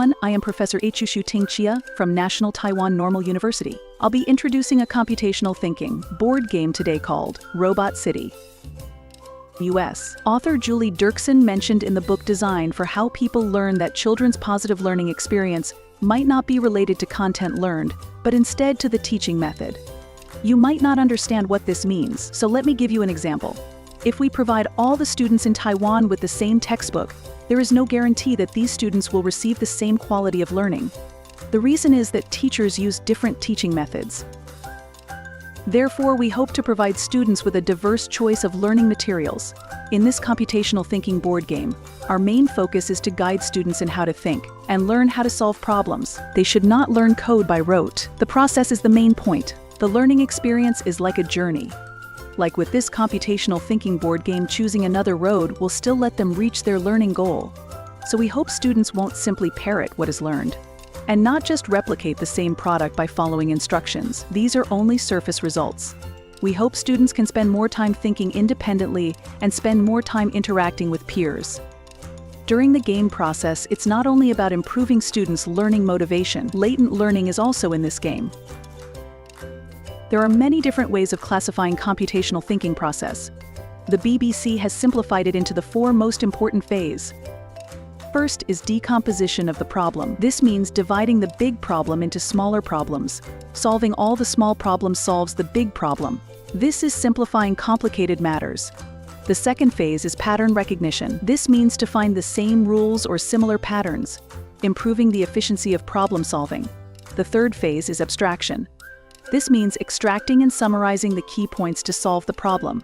everyone, I am Professor TingChia from National Taiwan Normal University. I'll be introducing a computational thinking board game today called Robot City. US. Author Julie Dirksen mentioned in the book Design for How People Learn that children's positive learning experience might not be related to content learned, but instead to the teaching method. You might not understand what this means, so let me give you an example. If we provide all the students in Taiwan with the same textbook, there is no guarantee that these students will receive the same quality of learning. The reason is that teachers use different teaching methods. Therefore, we hope to provide students with a diverse choice of learning materials. In this computational thinking board game, our main focus is to guide students in how to think and learn how to solve problems. They should not learn code by rote. The process is the main point. The learning experience is like a journey. Like with this computational thinking board game, choosing another road will still let them reach their learning goal. So we hope students won't simply parrot what is learned, and not just replicate the same product by following instructions. These are only surface results. We hope students can spend more time thinking independently and spend more time interacting with peers. During the game process, it's not only about improving students' learning motivation. Latent learning is also in this game. There are many different ways of classifying computational thinking process. The BBC has simplified it into the 4 most important phases. First is decomposition of the problem. This means dividing the big problem into smaller problems. Solving all the small problems solves the big problem. This is simplifying complicated matters. The second phase is pattern recognition. This means to find the same rules or similar patterns, improving the efficiency of problem solving. The third phase is abstraction. This means extracting and summarizing the key points to solve the problem.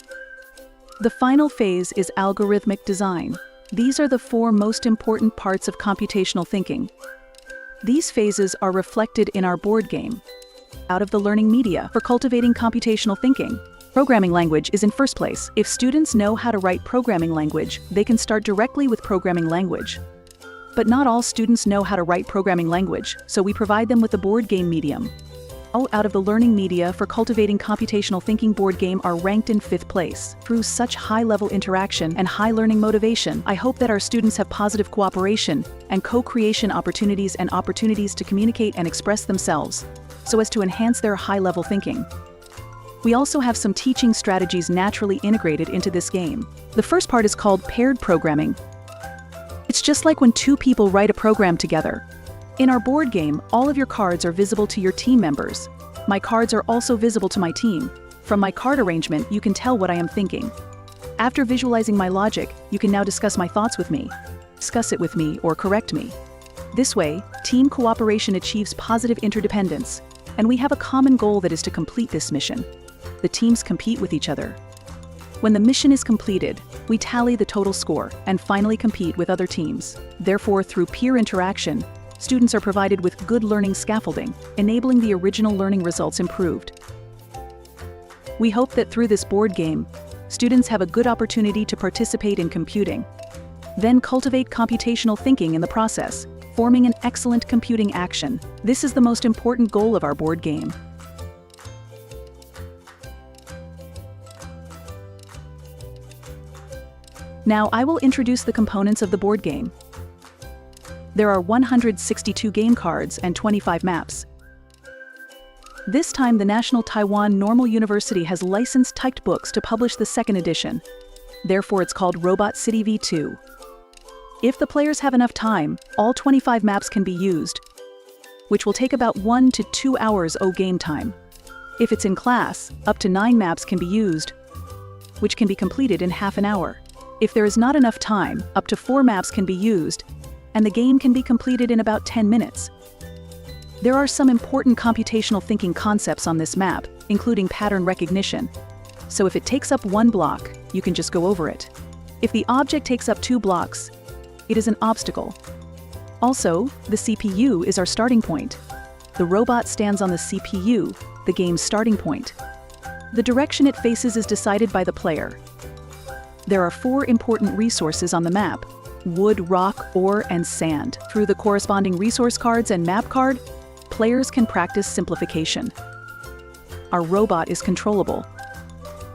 The final phase is algorithmic design. These are the 4 most important parts of computational thinking. These phases are reflected in our board game. Out of the learning media for cultivating computational thinking, programming language is in first place. If students know how to write programming language, they can start directly with programming language. But not all students know how to write programming language, so we provide them with the board game medium. Out of the learning media for cultivating computational thinking board game are ranked in 5th place. Through such high-level interaction and high learning motivation, I hope that our students have positive cooperation and co-creation opportunities and opportunities to communicate and express themselves, so as to enhance their high-level thinking. We also have some teaching strategies naturally integrated into this game. The first part is called paired programming. It's just like when 2 people write a program together. In our board game, all of your cards are visible to your team members. My cards are also visible to my team. From my card arrangement, you can tell what I am thinking. After visualizing my logic, you can now discuss my thoughts with me, discuss it with me, or correct me. This way, team cooperation achieves positive interdependence, and we have a common goal that is to complete this mission. The teams compete with each other. When the mission is completed, we tally the total score and finally compete with other teams. Therefore, through peer interaction, students are provided with good learning scaffolding, enabling the original learning results improved. We hope that through this board game, students have a good opportunity to participate in computing, then cultivate computational thinking in the process, forming an excellent computing action. This is the most important goal of our board game. Now I will introduce the components of the board game. There are 162 game cards and 25 maps. This time, the National Taiwan Normal University has licensed typed books to publish the 2nd edition. Therefore, it's called Robot City V2. If the players have enough time, all 25 maps can be used, which will take about 1 to 2 hours of game time. If it's in class, up to 9 maps can be used, which can be completed in half an hour. If there is not enough time, up to 4 maps can be used, and the game can be completed in about 10 minutes. There are some important computational thinking concepts on this map, including pattern recognition. So if it takes up 1 block, you can just go over it. If the object takes up 2 blocks, it is an obstacle. Also, the CPU is our starting point. The robot stands on the CPU, the game's starting point. The direction it faces is decided by the player. There are 4 important resources on the map: wood, rock, ore, and sand. Through the corresponding resource cards and map card, players can practice simplification. Our robot is controllable.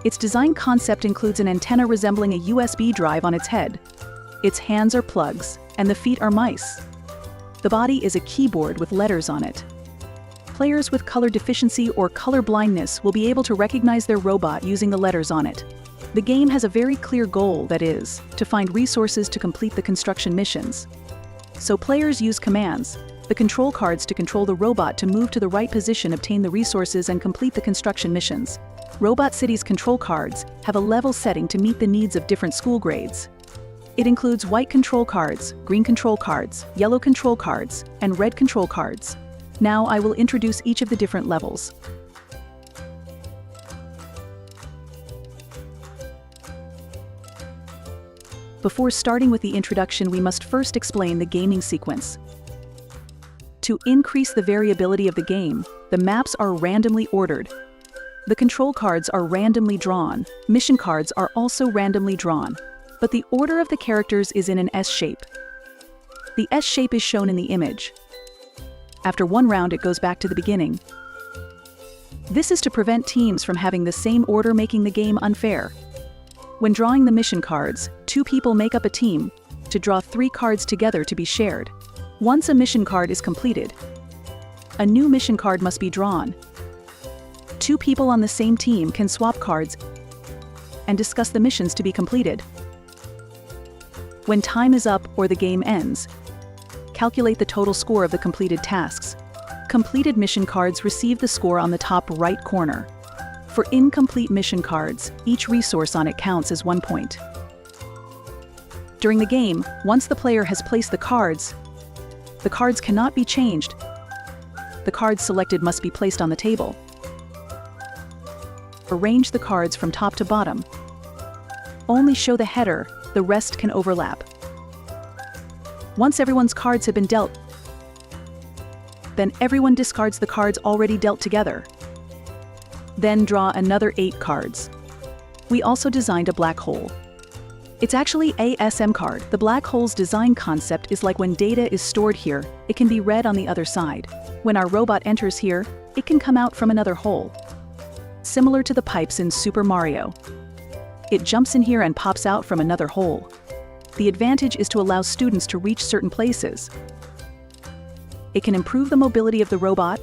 Its design concept includes an antenna resembling a USB drive on its head. Its hands are plugs, and the feet are mice. The body is a keyboard with letters on it. Players with color deficiency or color blindness will be able to recognize their robot using the letters on it. The game has a very clear goal, that is, to find resources to complete the construction missions. So players use commands, the control cards, to control the robot to move to the right position, obtain the resources, and complete the construction missions. Robot City's control cards have a level setting to meet the needs of different school grades. It includes white control cards, green control cards, yellow control cards, and red control cards. Now I will introduce each of the different levels. Before starting with the introduction, we must first explain the gaming sequence. To increase the variability of the game, the maps are randomly ordered. The control cards are randomly drawn. Mission cards are also randomly drawn, but the order of the characters is in an S shape. The S shape is shown in the image. After one round, it goes back to the beginning. This is to prevent teams from having the same order, making the game unfair. When drawing the mission cards, 2 people make up a team to draw 3 cards together to be shared. Once a mission card is completed, a new mission card must be drawn. 2 people on the same team can swap cards and discuss the missions to be completed. When time is up or the game ends, calculate the total score of the completed tasks. Completed mission cards receive the score on the top right corner. For incomplete mission cards, each resource on it counts as 1 point. During the game, once the player has placed the cards cannot be changed. The cards selected must be placed on the table. Arrange the cards from top to bottom. Only show the header, the rest can overlap. Once everyone's cards have been dealt, then everyone discards the cards already dealt together. Then draw another 8 cards. We also designed a black hole. It's actually a SM card. The black hole's design concept is like when data is stored here, it can be read on the other side. When our robot enters here, it can come out from another hole. Similar to the pipes in Super Mario. It jumps in here and pops out from another hole. The advantage is to allow students to reach certain places. It can improve the mobility of the robot.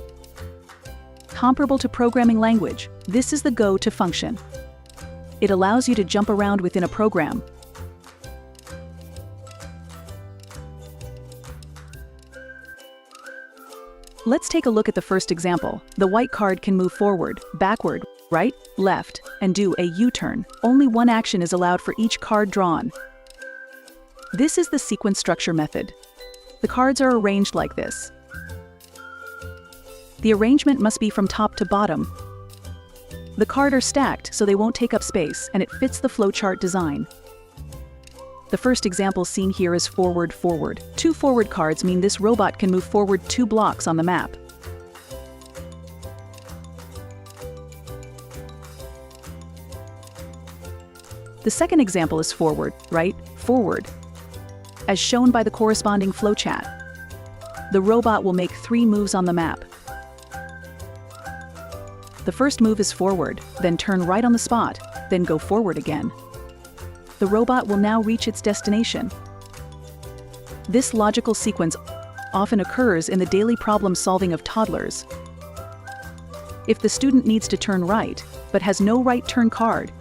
Comparable to programming language, this is the go-to function. It allows you to jump around within a program. Let's take a look at the first example. The white card can move forward, backward, right, left, and do a U-turn. Only one action is allowed for each card drawn. This is the sequence structure method. The cards are arranged like this. The arrangement must be from top to bottom. The cards are stacked so they won't take up space, and it fits the flowchart design. The first example seen here is forward, forward. 2 forward cards mean this robot can move forward 2 blocks on the map. The second example is forward, right, forward, as shown by the corresponding flowchart. The robot will make 3 moves on the map. The first move is forward, then turn right on the spot, then go forward again. The robot will now reach its destination. This logical sequence often occurs in the daily problem solving of toddlers. If the student needs to turn right, but has no right turn card,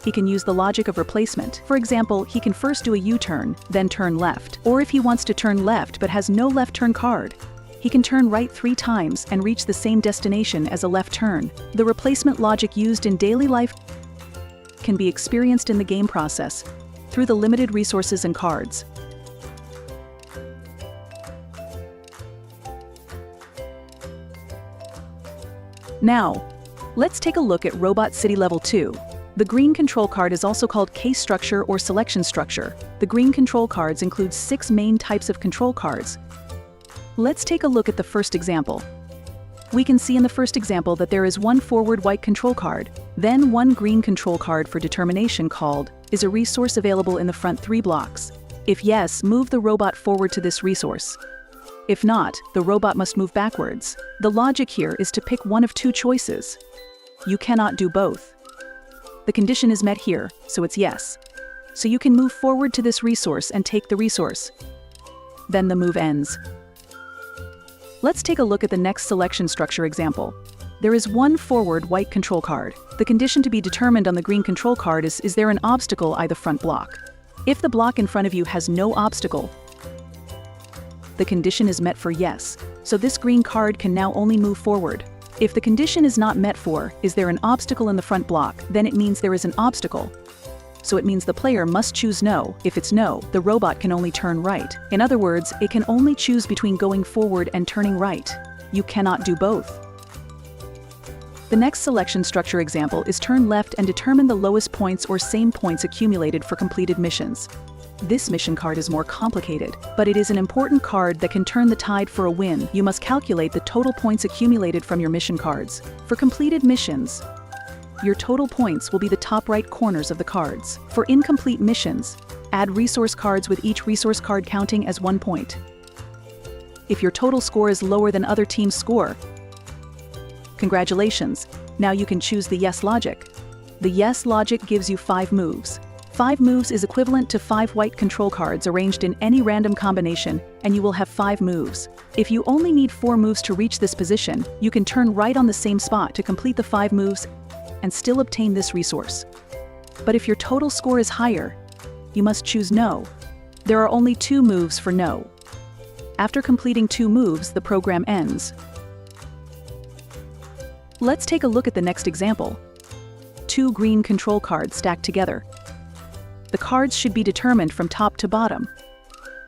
he can use the logic of replacement. For example, he can first do a U-turn, then turn left. Or if he wants to turn left but has no left turn card, he can turn right 3 times and reach the same destination as a left turn. The replacement logic used in daily life can be experienced in the game process through the limited resources and cards. Now, let's take a look at Robot City Level 2. The green control card is also called case structure or selection structure. The green control cards include 6 main types of control cards. Let's take a look at the first example. We can see in the first example that there is 1 forward white control card, then 1 green control card for determination called, is a resource available in the front 3 blocks? If yes, move the robot forward to this resource. If not, the robot must move backwards. The logic here is to pick one of 2 choices. You cannot do both. The condition is met here, so it's yes. So you can move forward to this resource and take the resource. Then the move ends. Let's take a look at the next selection structure example. There is one forward white control card. The condition to be determined on the green control card is there an obstacle at the front block? If the block in front of you has no obstacle, the condition is met for yes, so this green card can now only move forward. If the condition is not met for, is there an obstacle in the front block, then it means there is an obstacle. So it means the player must choose no. If it's no, the robot can only turn right. In other words, it can only choose between going forward and turning right. You cannot do both. The next selection structure example is turn left and determine the lowest points or same points accumulated for completed missions. This mission card is more complicated, but it is an important card that can turn the tide for a win. You must calculate the total points accumulated from your mission cards. For completed missions, your total points will be the top right corners of the cards. For incomplete missions, add resource cards with each resource card counting as 1 point. If your total score is lower than other team's score, congratulations, now you can choose the yes logic. The yes logic gives you 5 moves. 5 moves is equivalent to 5 white control cards arranged in any random combination, and you will have 5 moves. If you only need 4 moves to reach this position, you can turn right on the same spot to complete the 5 moves and still obtain this resource. But if your total score is higher, you must choose no. There are only 2 moves for no. After completing 2 moves, the program ends. Let's take a look at the next example. 2 green control cards stacked together. The cards should be determined from top to bottom.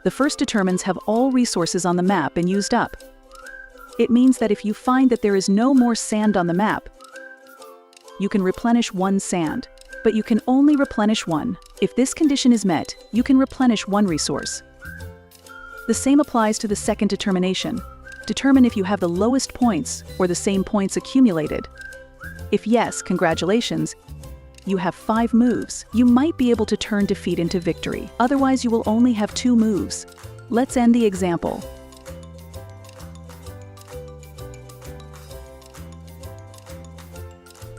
The first determines have all resources on the map and used up. It means that if you find that there is no more sand on the map, you can replenish 1 sand, but you can only replenish 1. If this condition is met, you can replenish 1 resource. The same applies to the second determination. Determine if you have the lowest points or the same points accumulated. If yes, congratulations, you have 5 moves. You might be able to turn defeat into victory. Otherwise, you will only have 2 moves. Let's end the example.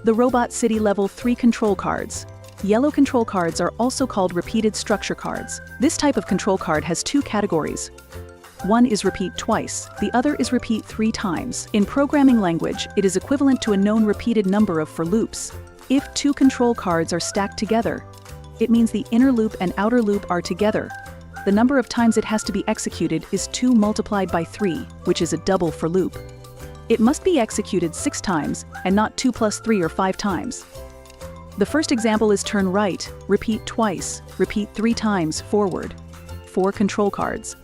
The Robot City Level 3 control cards. Yellow control cards are also called repeated structure cards. This type of control card has 2 categories. One is repeat twice, the other is repeat 3 times. In programming language, it is equivalent to a known repeated number of for loops. If 2 control cards are stacked together, it means the inner loop and outer loop are together. The number of times it has to be executed is 2 multiplied by 3, which is a double for loop. It must be executed 6 times, and not 2 plus 3 or 5 times. The first example is turn right, repeat twice, repeat 3 times forward. 4 control cards.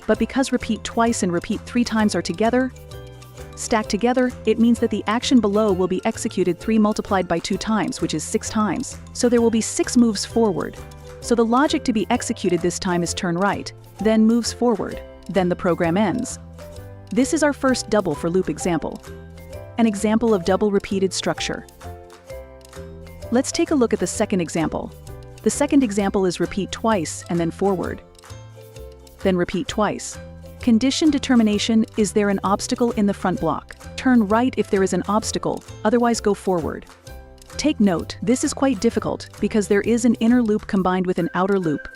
But because repeat twice and repeat 3 times are together, stacked together, it means that the action below will be executed 3 multiplied by 2 times, which is 6 times. So there will be 6 moves forward. So the logic to be executed this time is turn right, then moves forward, then the program ends. This is our first double for loop example. An example of double repeated structure. Let's take a look at the second example. The second example is repeat twice and then forward. Then repeat twice. Condition determination: is there an obstacle in the front block? Turn right if there is an obstacle, otherwise go forward. Take note, this is quite difficult because there is an inner loop combined with an outer loop.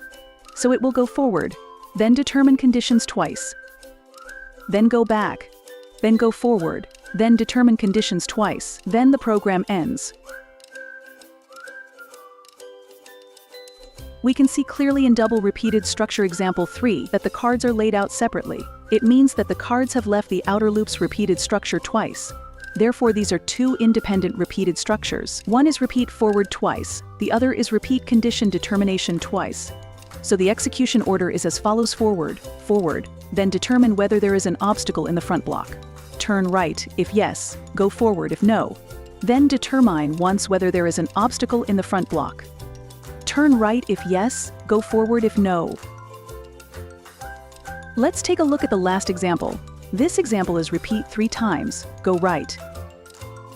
So it will go forward, then determine conditions twice. Then go back, then go forward, then determine conditions twice, then the program ends. We can see clearly in double repeated structure example 3 that the cards are laid out separately. It means that the cards have left the outer loop's repeated structure twice. Therefore, these are 2 independent repeated structures. One is repeat forward twice, the other is repeat condition determination twice. So the execution order is as follows: forward, forward, then determine whether there is an obstacle in the front block. Turn right if yes, go forward if no. Then determine once whether there is an obstacle in the front block. Turn right if yes, go forward if no. Let's take a look at the last example. This example is repeat 3 times, go right.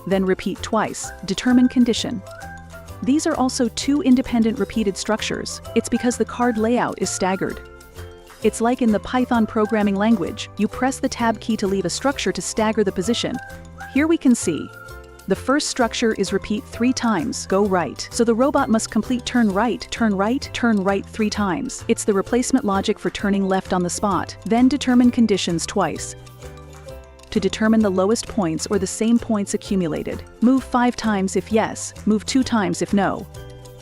Then repeat twice, determine condition. These are also 2 independent repeated structures. It's because the card layout is staggered. It's like in the Python programming language, you press the tab key to leave a structure to stagger the position. Here we can see the first structure is repeat 3 times, go right. So the robot must complete turn right, turn right, turn right 3 times. It's the replacement logic for turning left on the spot. Then determine conditions twice. to determine the lowest points or the same points accumulated. Move 5 times if yes, move 2 times if no.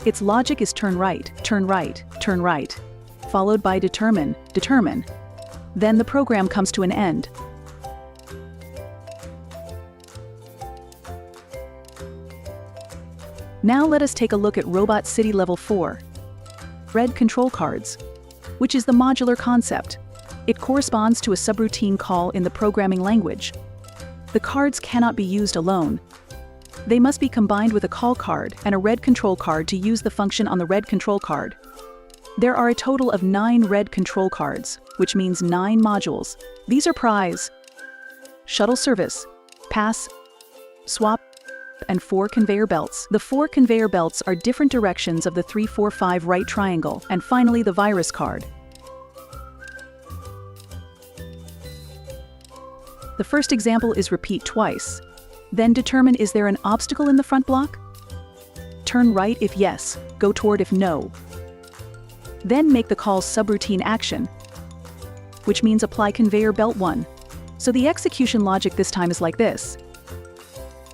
Its logic is turn right, turn right, turn right, followed by determine, determine. Then the program comes to an end. Now let us take a look at Robot City Level 4. Red control cards, which is the modular concept. It corresponds to a subroutine call in the programming language. The cards cannot be used alone. They must be combined with a call card and a red control card to use the function on the red control card. There are a total of 9 red control cards, which means 9 modules. These are prize, shuttle service, pass, swap, and 4 conveyor belts. The 4 conveyor belts are different directions of the 3, 4, 5 right triangle, and finally the virus card. The first example is repeat twice. Then determine is there an obstacle in the front block? Turn right if yes, go toward if no. Then make the call subroutine action, which means apply conveyor belt 1. So the execution logic this time is like this.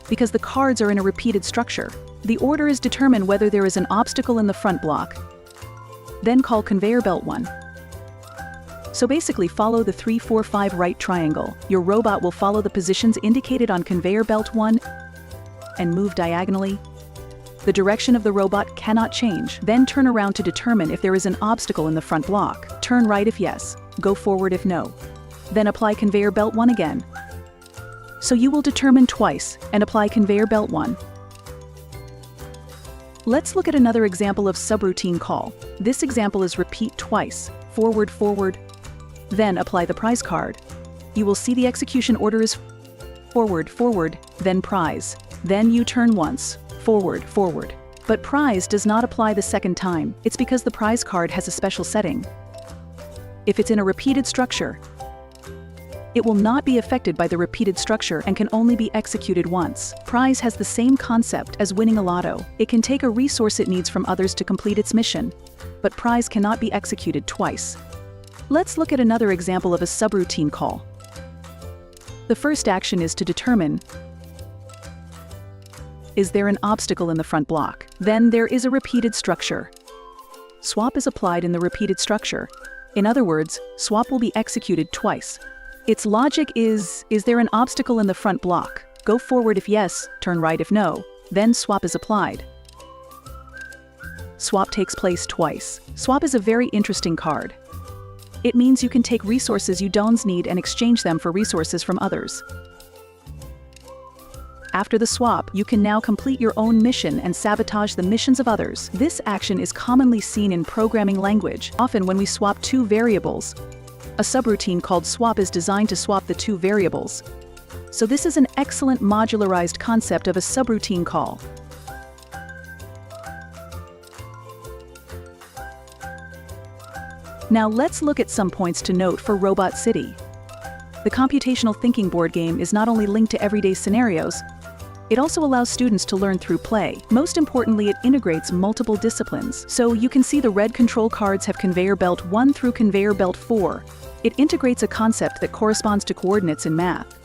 Because the cards are in a repeated structure, the order is determine whether there is an obstacle in the front block. Then call conveyor belt 1. So basically follow the 3, 4, 5 right triangle. Your robot will follow the positions indicated on conveyor belt 1 and move diagonally. The direction of the robot cannot change. Then turn around to determine if there is an obstacle in the front block. Turn right if yes, go forward if no. Then apply conveyor belt 1 again. So you will determine twice and apply conveyor belt 1. Let's look at another example of subroutine call. This example is repeat twice, forward, forward, then apply the prize card. You will see the execution order is forward, forward, then prize. Then you turn once, forward, forward. But prize does not apply the second time. It's because the prize card has a special setting. If it's in a repeated structure, it will not be affected by the repeated structure and can only be executed once. Prize has the same concept as winning a lotto. It can take a resource it needs from others to complete its mission, but prize cannot be executed twice. Let's look at another example of a subroutine call. The first action is to determine, is there an obstacle in the front block? Then there is a repeated structure. Swap is applied in the repeated structure. In other words, swap will be executed twice. Its logic is there an obstacle in the front block? Go forward if yes, turn right if no, then swap is applied. Swap takes place twice. Swap is a very interesting card. It means you can take resources you don't need and exchange them for resources from others. After the swap, you can now complete your own mission and sabotage the missions of others. This action is commonly seen in programming language, often when we swap 2 variables. A subroutine called swap is designed to swap the 2 variables. So this is an excellent modularized concept of a subroutine call. Now let's look at some points to note for Robot City. The computational thinking board game is not only linked to everyday scenarios, it also allows students to learn through play. Most importantly, it integrates multiple disciplines. So you can see the red control cards have conveyor belt 1 through conveyor belt 4. It integrates a concept that corresponds to coordinates in math.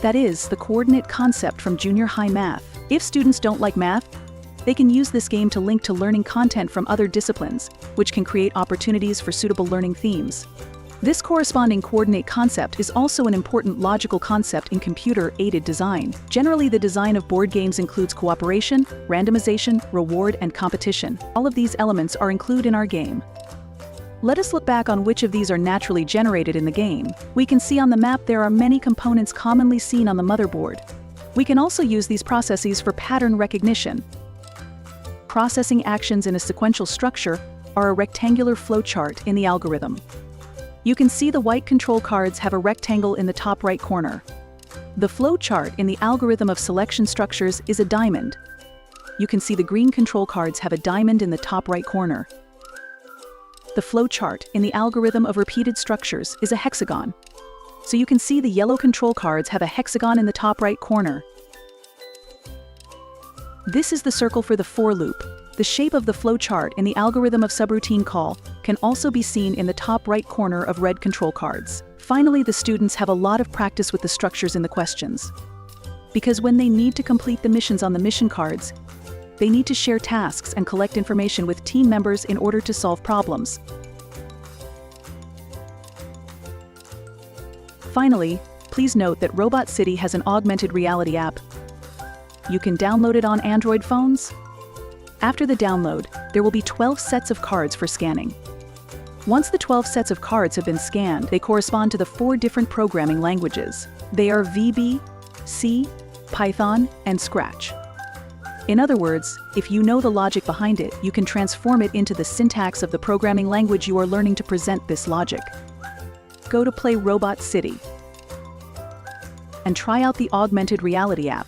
That is, the coordinate concept from junior high math. If students don't like math, they can use this game to link to learning content from other disciplines, which can create opportunities for suitable learning themes. This corresponding coordinate concept is also an important logical concept in computer-aided design. Generally, the design of board games includes cooperation, randomization, reward, and competition. All of these elements are included in our game. Let us look back on which of these are naturally generated in the game. We can see on the map there are many components commonly seen on the motherboard. We can also use these processes for pattern recognition. Processing actions in a sequential structure are a rectangular flowchart in the algorithm. You can see the white control cards have a rectangle in the top right corner. The flowchart in the algorithm of selection structures is a diamond. You can see the green control cards have a diamond in the top right corner. The flowchart in the algorithm of repeated structures is a hexagon. So you can see the yellow control cards have a hexagon in the top right corner. This is the circle for the for loop. The shape of the flowchart in the algorithm of subroutine call can also be seen in the top right corner of red control cards. Finally, the students have a lot of practice with the structures in the questions. Because when they need to complete the missions on the mission cards, they need to share tasks and collect information with team members in order to solve problems. Finally, please note that Robot City has an augmented reality app. You can download it on Android phones. After the download, there will be 12 sets of cards for scanning. Once the 12 sets of cards have been scanned, they correspond to the 4 different programming languages. They are VB, C, Python, and Scratch. In other words, if you know the logic behind it, you can transform it into the syntax of the programming language you are learning to present this logic. Go to Play Robot City and try out the augmented reality app.